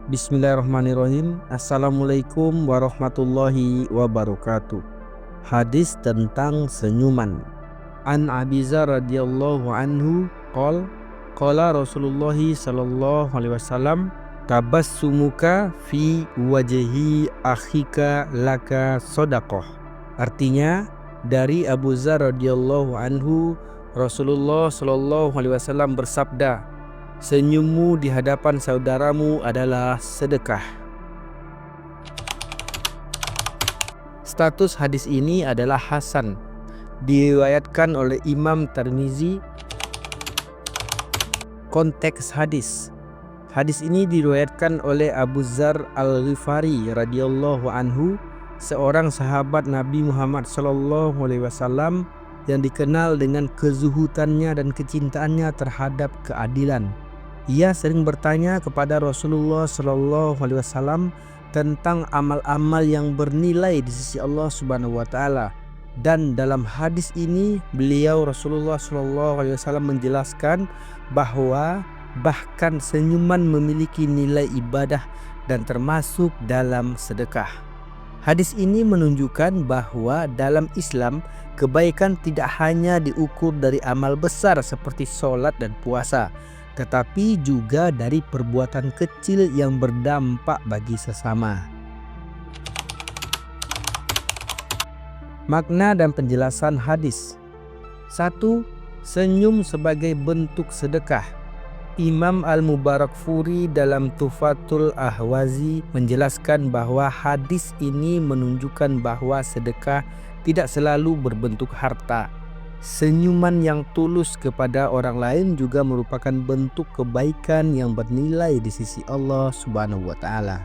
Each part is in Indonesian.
Bismillahirrahmanirrahim. Assalamualaikum warahmatullahi wabarakatuh. Hadis tentang senyuman. An Abi Dzar radhiyallahu anhu qala Rasulullah sallallahu alaihi wasallam, tabassumuka fi wajhi akhika laka shadaqah. Artinya, dari Abu Dzar radhiyallahu anhu, Rasulullah sallallahu alaihi wasallam bersabda, senyummu di hadapan saudaramu adalah sedekah. Status hadis ini adalah hasan. Diriwayatkan oleh Imam Tirmizi. Konteks hadis. Hadis ini diriwayatkan oleh Abu Dzar Al-Ghifari radhiyallahu anhu, seorang sahabat Nabi Muhammad sallallahu alaihi wasallam yang dikenal dengan kezuhudannya dan kecintaannya terhadap keadilan. Ia sering bertanya kepada Rasulullah Shallallahu Alaihi Wasallam tentang amal-amal yang bernilai di sisi Allah Subhanahu Wa Taala. Dan dalam hadis ini beliau Rasulullah Shallallahu Alaihi Wasallam menjelaskan bahwa bahkan senyuman memiliki nilai ibadah dan termasuk dalam sedekah. Hadis ini menunjukkan bahwa dalam Islam kebaikan tidak hanya diukur dari amal besar seperti sholat dan puasa, tetapi juga dari perbuatan kecil yang berdampak bagi sesama. Makna dan penjelasan hadis. 1. Senyum sebagai bentuk sedekah. Imam Al-Mubarakfuri dalam Tuhfatul Ahwazi menjelaskan bahwa hadis ini menunjukkan bahwa sedekah tidak selalu berbentuk harta. Senyuman yang tulus kepada orang lain juga merupakan bentuk kebaikan yang bernilai di sisi Allah Subhanahu wa Ta'ala.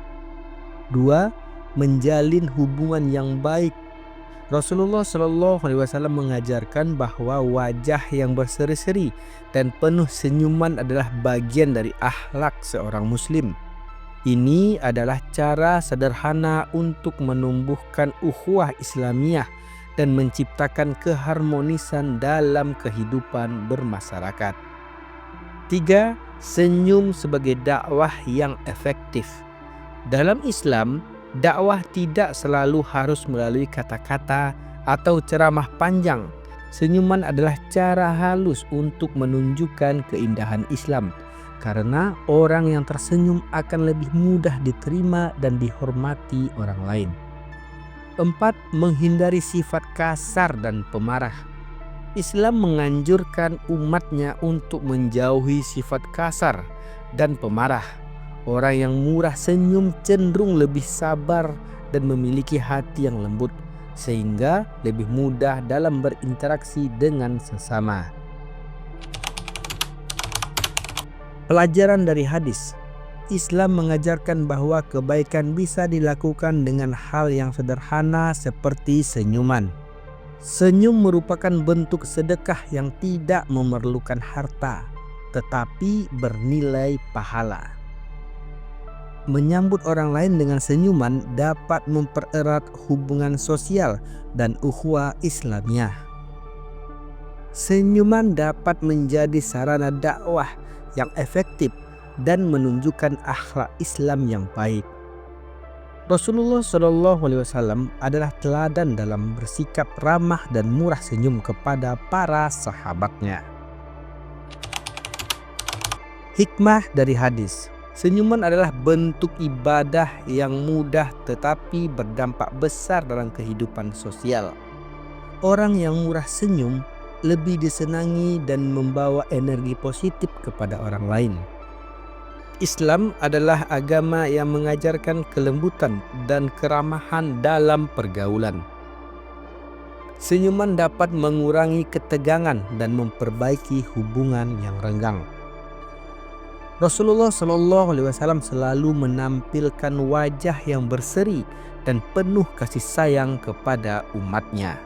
2. Menjalin hubungan yang baik. Rasulullah Shallallahu Alaihi Wasallam mengajarkan bahwa wajah yang berseri-seri dan penuh senyuman adalah bagian dari akhlak seorang Muslim. Ini adalah cara sederhana untuk menumbuhkan ukhuwah Islamiyah dan menciptakan keharmonisan dalam kehidupan bermasyarakat. 3. Senyum sebagai dakwah yang efektif. Dalam Islam, dakwah tidak selalu harus melalui kata-kata atau ceramah panjang. Senyuman adalah cara halus untuk menunjukkan keindahan Islam, karena orang yang tersenyum akan lebih mudah diterima dan dihormati orang lain. 4. Menghindari sifat kasar dan pemarah. Islam menganjurkan umatnya untuk menjauhi sifat kasar dan pemarah. Orang yang murah senyum cenderung lebih sabar dan memiliki hati yang lembut, sehingga lebih mudah dalam berinteraksi dengan sesama. Pelajaran dari hadis. Islam mengajarkan bahwa kebaikan bisa dilakukan dengan hal yang sederhana seperti senyuman. Senyum merupakan bentuk sedekah yang tidak memerlukan harta, tetapi bernilai pahala. Menyambut orang lain dengan senyuman dapat mempererat hubungan sosial dan ukhuwah Islamiyah. Senyuman dapat menjadi sarana dakwah yang efektif dan menunjukkan akhlak Islam yang baik. Rasulullah Shallallahu Alaihi Wasallam adalah teladan dalam bersikap ramah dan murah senyum kepada para sahabatnya. Hikmah dari hadis. Senyuman adalah bentuk ibadah yang mudah tetapi berdampak besar dalam kehidupan sosial. Orang yang murah senyum lebih disenangi dan membawa energi positif kepada orang lain. Islam adalah agama yang mengajarkan kelembutan dan keramahan dalam pergaulan. Senyuman dapat mengurangi ketegangan dan memperbaiki hubungan yang renggang. Rasulullah Shallallahu Alaihi Wasallam selalu menampilkan wajah yang berseri dan penuh kasih sayang kepada umatnya.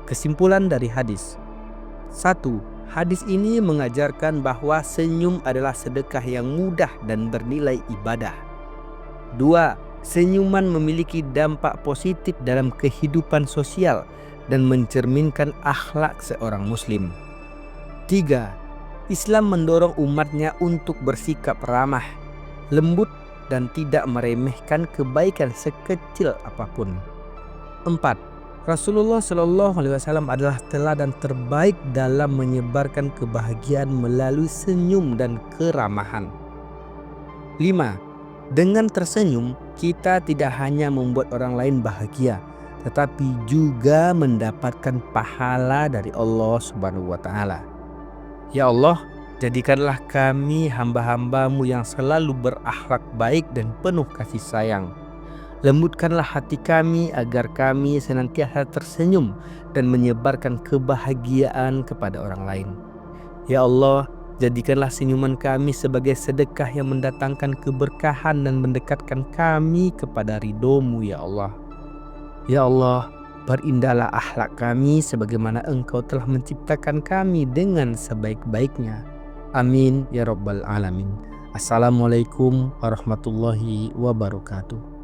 Kesimpulan dari hadis. 1. Hadis ini mengajarkan bahwa senyum adalah sedekah yang mudah dan bernilai ibadah. 2. Senyuman memiliki dampak positif dalam kehidupan sosial dan mencerminkan akhlak seorang muslim. 3. Islam mendorong umatnya untuk bersikap ramah, lembut, dan tidak meremehkan kebaikan sekecil apapun. 4. Rasulullah Shallallahu Alaihi Wasallam adalah teladan terbaik dalam menyebarkan kebahagiaan melalui senyum dan keramahan. 5. Dengan tersenyum, kita tidak hanya membuat orang lain bahagia, tetapi juga mendapatkan pahala dari Allah Subhanahu wa Ta'ala. Ya Allah, jadikanlah kami hamba-hamba-Mu yang selalu berakhlak baik dan penuh kasih sayang. Lembutkanlah hati kami agar kami senantiasa tersenyum dan menyebarkan kebahagiaan kepada orang lain. Ya Allah, jadikanlah senyuman kami sebagai sedekah yang mendatangkan keberkahan dan mendekatkan kami kepada ridho-Mu, ya Allah. Ya Allah, perindahlah akhlak kami sebagaimana Engkau telah menciptakan kami dengan sebaik-baiknya. Amin ya rabbal alamin. Assalamualaikum warahmatullahi wabarakatuh.